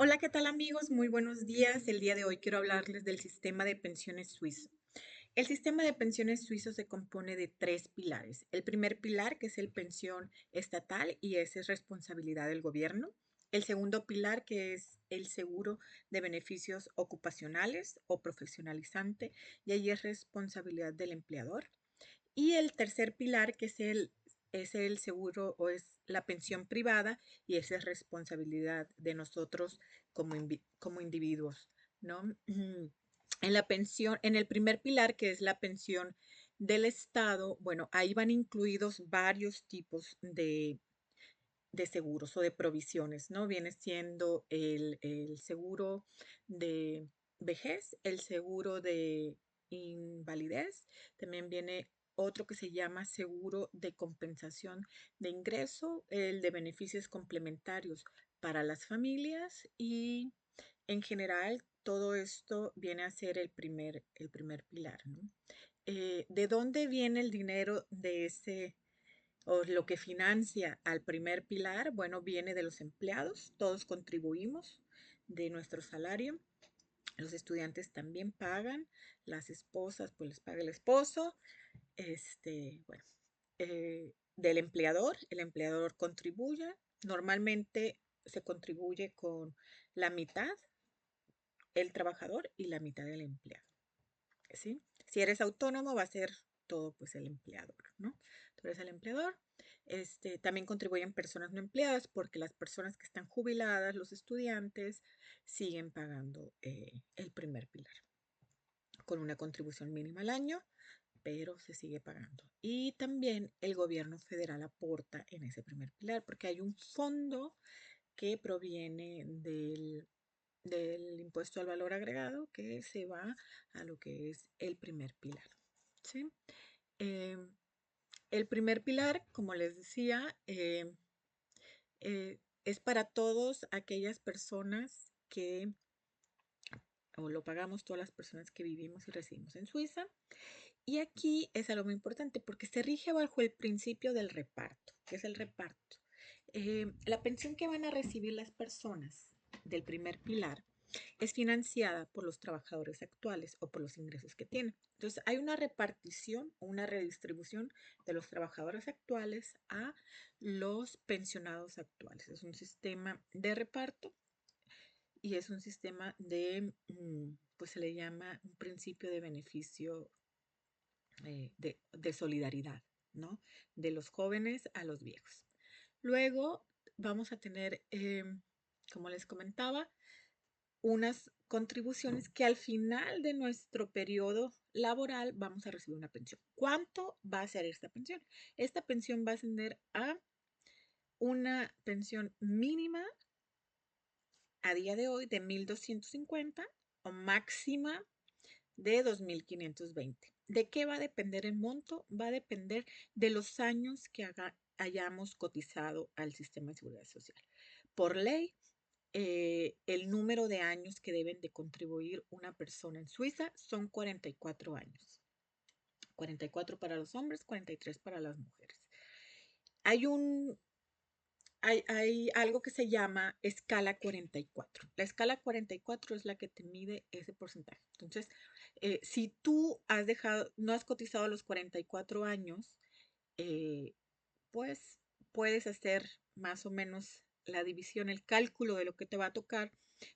Hola, ¿qué tal amigos? Muy buenos días. El día de hoy quiero hablarles del sistema de pensiones suizo. El sistema de pensiones suizo se compone de tres pilares. El primer pilar, que es el pensión estatal, y esa es responsabilidad del gobierno. El segundo pilar, que es el seguro de beneficios ocupacionales o profesionalizante, y ahí es responsabilidad del empleador. Y el tercer pilar, que es el seguro o es la pensión privada, y esa es responsabilidad de nosotros como individuos, ¿no? En la pensión, en el primer pilar, que es la pensión del Estado, bueno, ahí van incluidos varios tipos de seguros o de provisiones, ¿no? Viene siendo el seguro de vejez, el seguro de invalidez, también viene otro que se llama seguro de compensación de ingreso, el de beneficios complementarios para las familias y en general todo esto viene a ser el primer pilar, ¿no? ¿De dónde viene el dinero de ese o lo que financia al primer pilar? Bueno, viene de los empleados, todos contribuimos de nuestro salario. Los estudiantes también pagan, las esposas pues les paga el esposo, bueno, del empleador, el empleador contribuye, normalmente se contribuye con la mitad el trabajador y la mitad del empleado. ¿Sí? Si eres autónomo, va a ser todo pues el empleador, ¿no? Tú eres el empleador. También contribuyen personas no empleadas porque las personas que están jubiladas, los estudiantes, siguen pagando el primer pilar con una contribución mínima al año, pero se sigue pagando. Y también el gobierno federal aporta en ese primer pilar porque hay un fondo que proviene del impuesto al valor agregado que se va a lo que es el primer pilar. ¿Sí? Em, el primer pilar, como les decía, es para todas aquellas personas que, o lo pagamos todas las personas que vivimos y residimos en Suiza. Y aquí es algo muy importante porque se rige bajo el principio del reparto. ¿Qué es el reparto? La pensión que van a recibir las personas del primer pilar es financiada por los trabajadores actuales o por los ingresos que tienen. Entonces, hay una repartición o una redistribución de los trabajadores actuales a los pensionados actuales. Es un sistema de reparto y es un sistema pues se le llama un principio de beneficio de solidaridad, ¿no? De los jóvenes a los viejos. Luego vamos a tener, como les comentaba, unas contribuciones que al final de nuestro periodo laboral vamos a recibir una pensión. ¿Cuánto va a ser esta pensión? Esta pensión va a ascender a una pensión mínima a día de hoy de 1.250 o máxima de 2.520. ¿De qué va a depender el monto? Va a depender de los años que hayamos cotizado al sistema de seguridad social. Por ley, el número de años que deben de contribuir una persona en Suiza son 44 años. 44 para los hombres, 43 para las mujeres. Hay un hay algo que se llama escala 44. La escala 44 es la que te mide ese porcentaje. Entonces, si tú no has cotizado a los 44 años, eh, pues puedes hacer más o menos la división, el cálculo de lo que te va a tocar,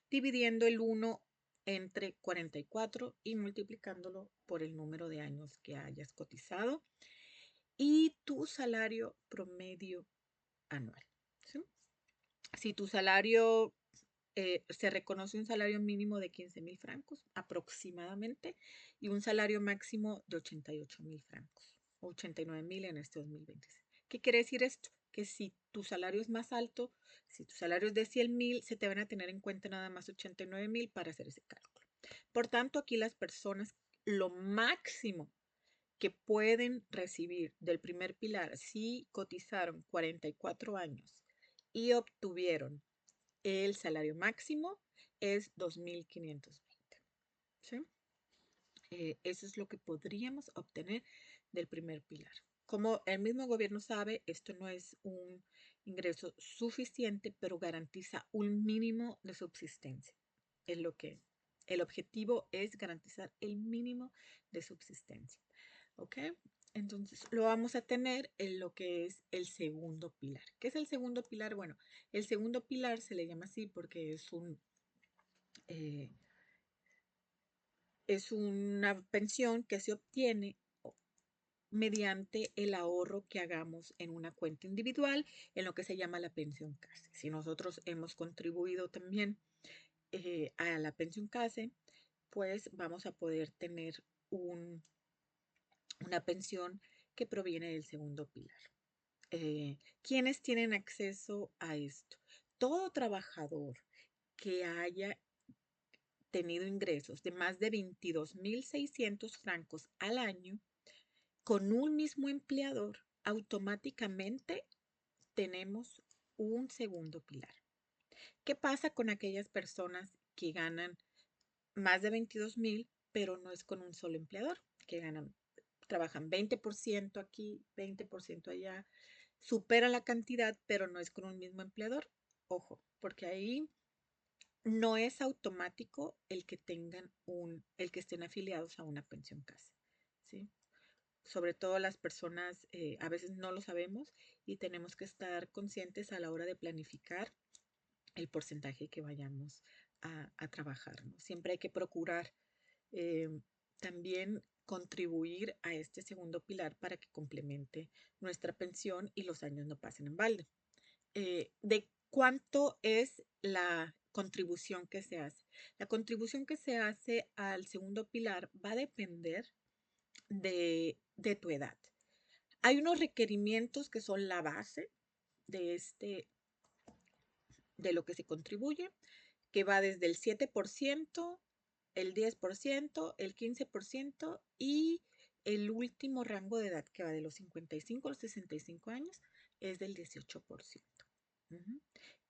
dividiendo el 1 entre 44 y multiplicándolo por el número de años que hayas cotizado y tu salario promedio anual. ¿Sí? Si tu salario, se reconoce un salario mínimo de 15.000 francos aproximadamente y un salario máximo de 88.000 francos, 89.000 en este 2026. ¿Qué quiere decir esto? Que si tu salario es más alto, si tu salario es de 100.000, se te van a tener en cuenta nada más 89.000 para hacer ese cálculo. Por tanto, aquí las personas, lo máximo que pueden recibir del primer pilar si cotizaron 44 años y obtuvieron el salario máximo es 2.520. ¿Sí? Eso es lo que podríamos obtener del primer pilar. Como el mismo gobierno sabe, esto no es ingreso suficiente, pero garantiza un mínimo de subsistencia. Es lo que el objetivo es garantizar el mínimo de subsistencia. ¿Ok? Entonces lo vamos a tener en lo que es el segundo pilar. ¿Qué es el segundo pilar? Bueno, el segundo pilar se le llama así porque eh, es una pensión que se obtiene mediante el ahorro que hagamos en una cuenta individual en lo que se llama la pensión CASE. Si nosotros hemos contribuido también a la pensión CASE, pues vamos a poder tener una pensión que proviene del segundo pilar. ¿Quiénes tienen acceso a esto? Todo trabajador que haya tenido ingresos de más de 22.600 francos al año con un mismo empleador, automáticamente tenemos un segundo pilar. ¿Qué pasa con aquellas personas que ganan más de 22,000, pero no es con un solo empleador, que trabajan 20% aquí, 20% allá, superan la cantidad, pero no es con un mismo empleador? Ojo, porque ahí no es automático el que estén afiliados a una pensión CASE, ¿sí? Sobre todo las personas a veces no lo sabemos y tenemos que estar conscientes a la hora de planificar el porcentaje que vayamos a trabajar, ¿no? Siempre hay que procurar eh, también contribuir a este segundo pilar para que complemente nuestra pensión y los años no pasen en balde. ¿De cuánto es la contribución que se hace? La contribución que se hace al segundo pilar va a depender de tu edad. Hay unos requerimientos que son la base de, de lo que se contribuye, que va desde el 7%, el 10%, el 15% y el último rango de edad que va de los 55 a los 65 años es del 18%. Ujú.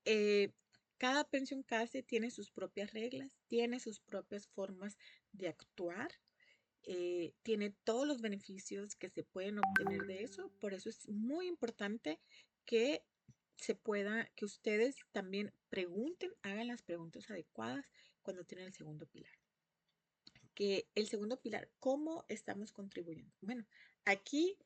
Eh, cada pensión CASE tiene sus propias reglas, tiene sus propias formas de actuar, tiene todos los beneficios que se pueden obtener de eso. Por eso es muy importante que que ustedes también pregunten, hagan las preguntas adecuadas cuando tienen el segundo pilar. Que el segundo pilar, ¿cómo estamos contribuyendo? Bueno, aquí,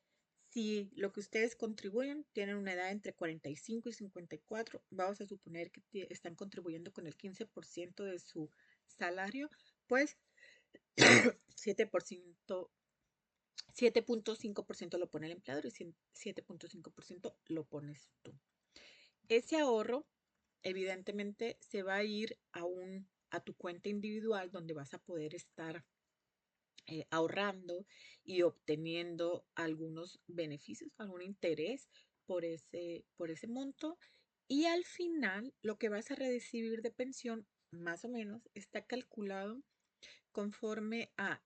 si lo que ustedes contribuyen tienen una edad entre 45 y 54, vamos a suponer que están contribuyendo con el 15% de su salario, pues 7%, 7.5% lo pone el empleador y 7.5% lo pones tú. Ese ahorro, evidentemente, se va a ir a tu cuenta individual donde vas a poder estar ahorrando y obteniendo algunos beneficios, algún interés por ese monto. Y al final, lo que vas a recibir de pensión, más o menos, está calculado conforme a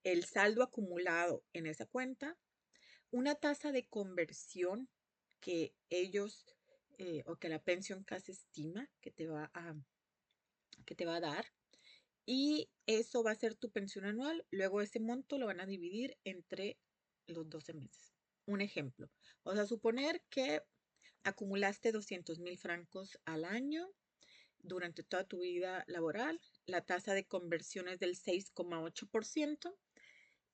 el saldo acumulado en esa cuenta, una tasa de conversión que ellos o que la pensión casi estima que te va a dar, y eso va a ser tu pensión anual. Luego ese monto lo van a dividir entre los 12 meses. Un ejemplo, vamos a suponer que acumulaste 200,000 francos al año durante toda tu vida laboral. La tasa de conversión es del 6,8%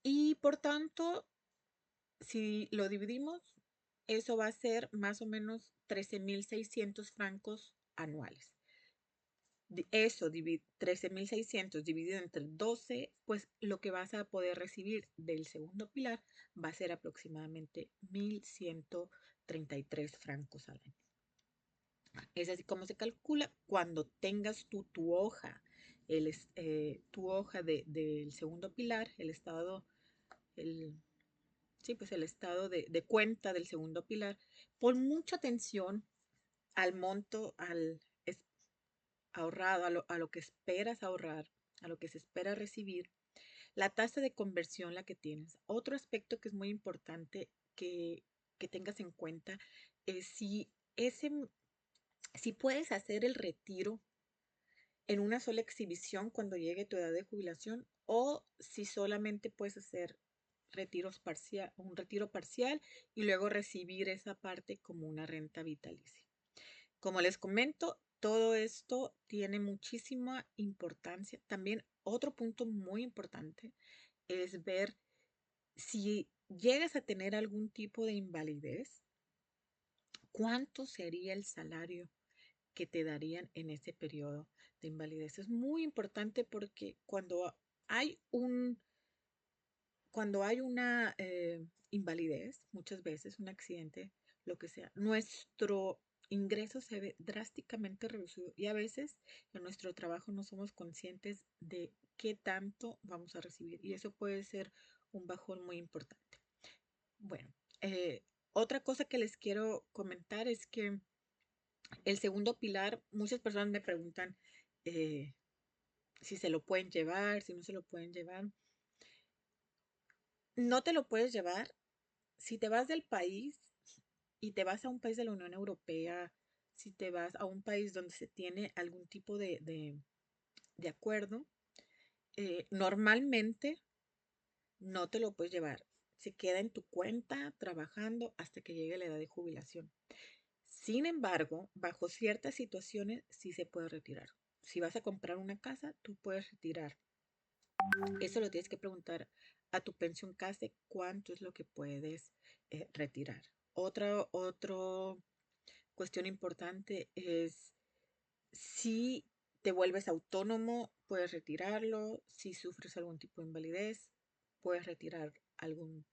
y por tanto, si lo dividimos, eso va a ser más o menos 13,600 francos anuales. Eso, 13,600 dividido entre 12, pues lo que vas a poder recibir del segundo pilar va a ser aproximadamente 1,133 francos al año. Es así como se calcula. Cuando tengas tu hoja, tu hoja del segundo pilar, el, sí, pues el estado de cuenta del segundo pilar, pon mucha atención al monto, ahorrado, a lo que esperas ahorrar, a lo que se espera recibir, la tasa de conversión la que tienes. Otro aspecto que es muy importante que tengas en cuenta es si puedes hacer el retiro en una sola exhibición cuando llegue tu edad de jubilación o si solamente puedes hacer un retiro parcial y luego recibir esa parte como una renta vitalicia. Como les comento, todo esto tiene muchísima importancia. También otro punto muy importante es ver si llegas a tener algún tipo de invalidez, ¿cuánto sería el salario que te darían en ese periodo de invalidez? Es muy importante porque hay un, cuando hay una invalidez, muchas veces un accidente, lo que sea, nuestro ingreso se ve drásticamente reducido y a veces en nuestro trabajo no somos conscientes de qué tanto vamos a recibir y eso puede ser un bajón muy importante. Bueno, eh, otra cosa que les quiero comentar es que el segundo pilar, muchas personas me preguntan eh, si se lo pueden llevar, si no se lo pueden llevar. No te lo puedes llevar si te vas del país y te vas a un país de la Unión Europea, si te vas a un país donde se tiene algún tipo de acuerdo, normalmente no te lo puedes llevar. Se queda en tu cuenta trabajando hasta que llegue la edad de jubilación. Sin embargo, bajo ciertas situaciones sí se puede retirar. Si vas a comprar una casa, tú puedes retirar. Eso lo tienes que preguntar a tu pensión CASE cuánto es lo que puedes retirar. Otra cuestión importante es si te vuelves autónomo, puedes retirarlo. Si sufres algún tipo de invalidez, puedes retirar algún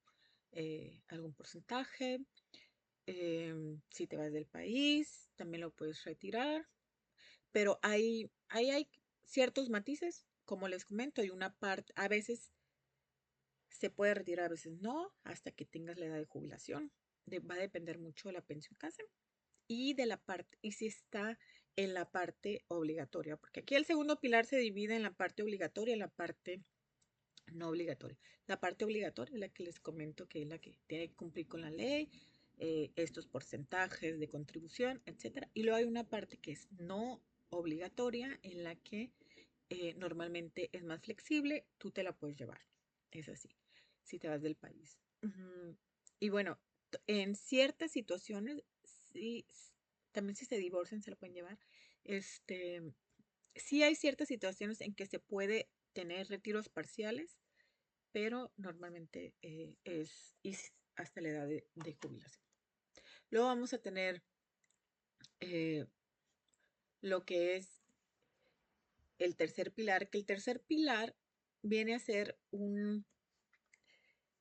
porcentaje. Si te vas del país, también lo puedes retirar. Pero hay ciertos matices, como les comento, hay una parte, a veces se puede retirar, a veces no, hasta que tengas la edad de jubilación. Va a depender mucho de la pensión CASE y de la parte, y si está en la parte obligatoria, porque aquí el segundo pilar se divide en la parte obligatoria y la parte no obligatoria. La parte obligatoria es la que les comento que es la que tiene que cumplir con la ley, estos porcentajes de contribución, etcétera. Y luego hay una parte que es no obligatoria en la que normalmente es más flexible, tú te la puedes llevar. Es así, si te vas del país. Y bueno, en ciertas situaciones, sí, también si se divorcian se la pueden llevar. Este, sí hay ciertas situaciones en que se puede tener retiros parciales, pero normalmente es hasta la edad de jubilación. Luego vamos a tener eh, lo que es el tercer pilar, que el tercer pilar viene a ser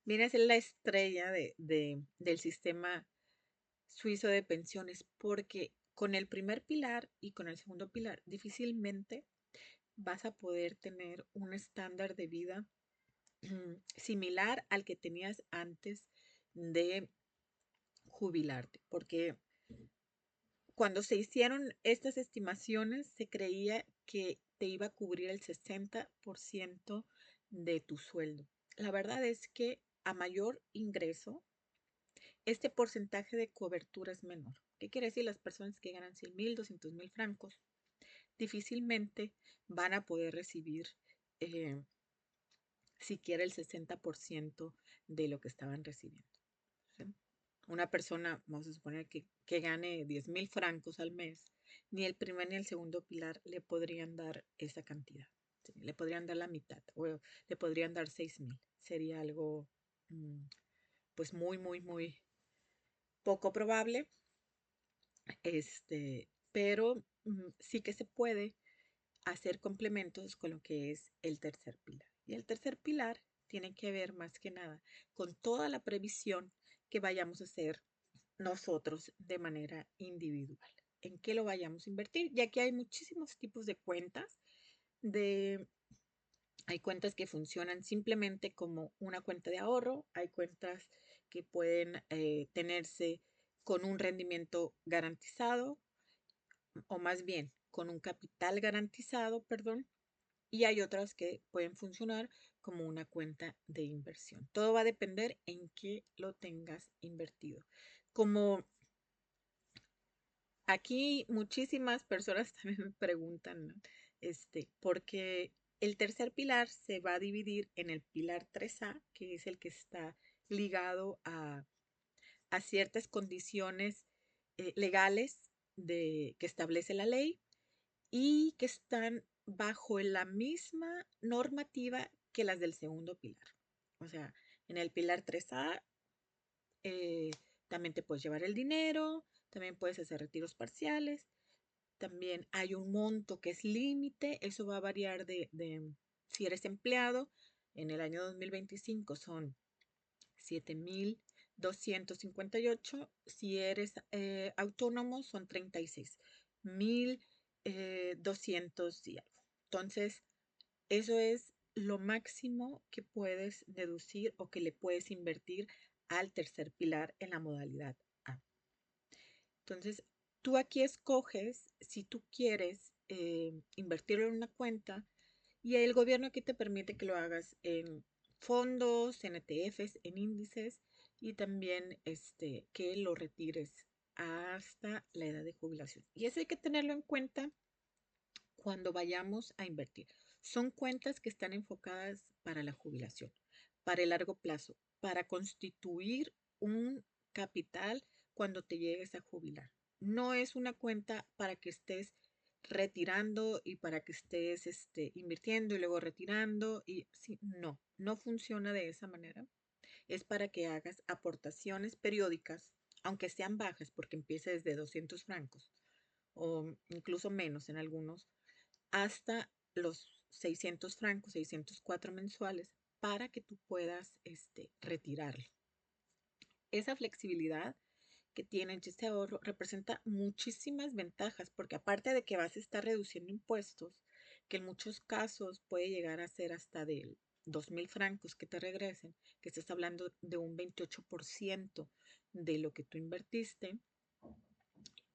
viene a ser la estrella del sistema suizo de pensiones, porque con el primer pilar y con el segundo pilar difícilmente vas a poder tener un estándar de vida similar al que tenías antes de jubilarte, porque cuando se hicieron estas estimaciones se creía que te iba a cubrir el 60% de tu sueldo. La verdad es que a mayor ingreso, este porcentaje de cobertura es menor. ¿Qué quiere decir? Las personas que ganan 100,000, 200,000 francos difícilmente van a poder recibir eh, siquiera el 60% de lo que estaban recibiendo. ¿Sí? Una persona, vamos a suponer que gane 10,000 francos al mes, ni el primer ni el segundo pilar le podrían dar esa cantidad. ¿Sí? Le podrían dar la mitad o le podrían dar 6,000. Sería algo pues muy poco probable, pero sí que se puede hacer complementos con lo que es el tercer pilar. Y el tercer pilar tiene que ver más que nada con toda la previsión que vayamos a hacer nosotros de manera individual. ¿En qué lo vayamos a invertir? Ya que hay muchísimos tipos de cuentas. Hay cuentas que funcionan simplemente como una cuenta de ahorro. Hay cuentas que pueden tenerse con un rendimiento garantizado o más bien con un capital garantizado, perdón, y hay otras que pueden funcionar como una cuenta de inversión. Todo va a depender en qué lo tengas invertido. Como aquí muchísimas personas también me preguntan, ¿no? ¿Por qué El tercer pilar se va a dividir en el pilar 3A, que es el que está ligado a ciertas condiciones legales que establece la ley y que están bajo la misma normativa que las del segundo pilar. O sea, en el pilar 3A eh, también te puedes llevar el dinero, también puedes hacer retiros parciales, también hay un monto que es límite, eso va a variar de si eres empleado. En el año 2025 son 7.258. Si eres autónomo son 36.200 y algo. Entonces, eso es lo máximo que puedes deducir o que le puedes invertir al tercer pilar en la modalidad A. Entonces, tú aquí escoges si tú quieres invertirlo en una cuenta y el gobierno aquí te permite que lo hagas en fondos, en ETFs, en índices y también que lo retires hasta la edad de jubilación. Y eso hay que tenerlo en cuenta cuando vayamos a invertir. Son cuentas que están enfocadas para la jubilación, para el largo plazo, para constituir un capital cuando te llegues a jubilar. No es una cuenta para que estés retirando y para que estés invirtiendo y luego retirando. Y sí, no, no funciona de esa manera. Es para que hagas aportaciones periódicas, aunque sean bajas, porque empiece desde 200 francos o incluso menos en algunos, hasta los 600 francos, 604 mensuales, para que tú puedas retirarlo. Esa flexibilidad que tiene este ahorro representa muchísimas ventajas, porque aparte de que vas a estar reduciendo impuestos, que en muchos casos puede llegar a ser hasta de 2.000 francos que te regresen, que estás hablando de un 28% de lo que tú invertiste,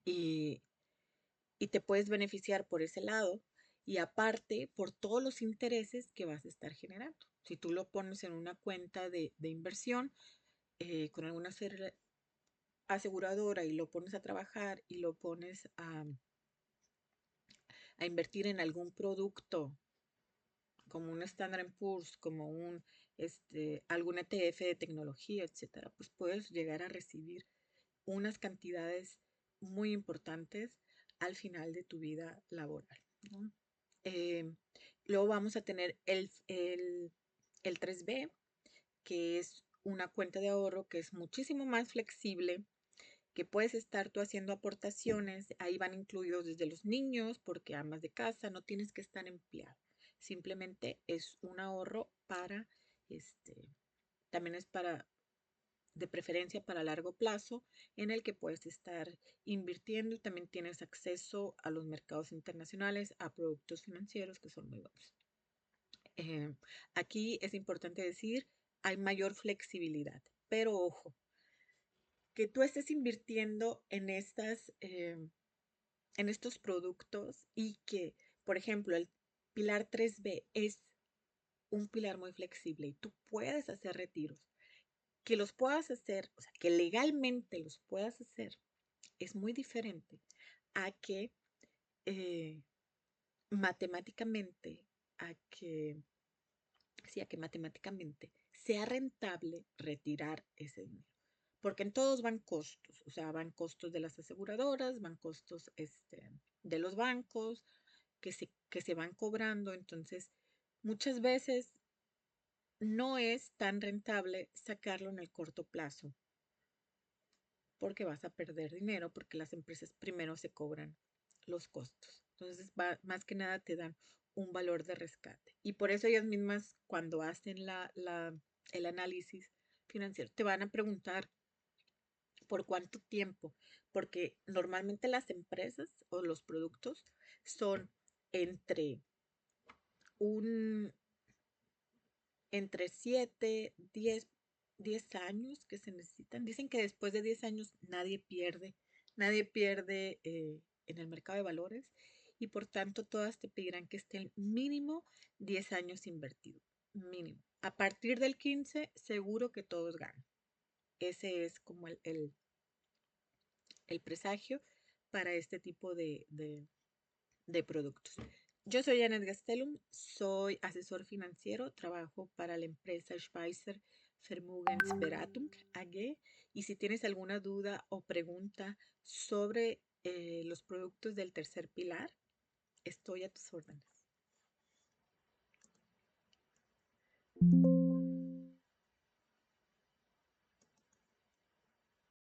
y y te puedes beneficiar por ese lado y aparte por todos los intereses que vas a estar generando. Si tú lo pones en una cuenta de inversión con alguna aseguradora y lo pones a trabajar y lo pones a invertir en algún producto como un Standard Poor's, como algún ETF de tecnología, etcétera, pues puedes llegar a recibir unas cantidades muy importantes al final de tu vida laboral, ¿no? Eh, Luego vamos a tener el 3B, que es una cuenta de ahorro que es muchísimo más flexible, que puedes estar tú haciendo aportaciones, ahí van incluidos desde los niños, porque amas de casa, no tienes que estar empleado, simplemente es un ahorro para, también es para de preferencia para largo plazo, en el que puedes estar invirtiendo y también tienes acceso a los mercados internacionales, a productos financieros que son muy buenos. Eh, Aquí es importante decir, hay mayor flexibilidad, pero ojo, que tú estés invirtiendo en estos productos y que, por ejemplo, el pilar 3B es un pilar muy flexible y tú puedes hacer retiros, que los puedas hacer, o sea, que legalmente los puedas hacer, es muy diferente a que eh, matemáticamente, a que, sí, a que matemáticamente sea rentable retirar ese dinero. Porque en todos van costos, o sea, van costos de las aseguradoras, van costos de los bancos que se van cobrando. Entonces, muchas veces no es tan rentable sacarlo en el corto plazo porque vas a perder dinero porque las empresas primero se cobran los costos. Entonces, más que nada te dan un valor de rescate. Y por eso ellas mismas, cuando hacen el análisis financiero, te van a preguntar por cuánto tiempo, porque normalmente las empresas o los productos son entre un entre 7 10 años que se necesitan. Dicen que después de 10 años nadie pierde en el mercado de valores y por tanto todas te pedirán que estén mínimo 10 años invertido, mínimo. A partir del 15 seguro que todos ganan. Ese es como el presagio para este tipo de productos. Yo soy Janet Gastelum, soy asesor financiero, trabajo para la empresa Schweizer Vermögens Beratung AG y si tienes alguna duda o pregunta sobre los productos del tercer pilar, estoy a tus órdenes.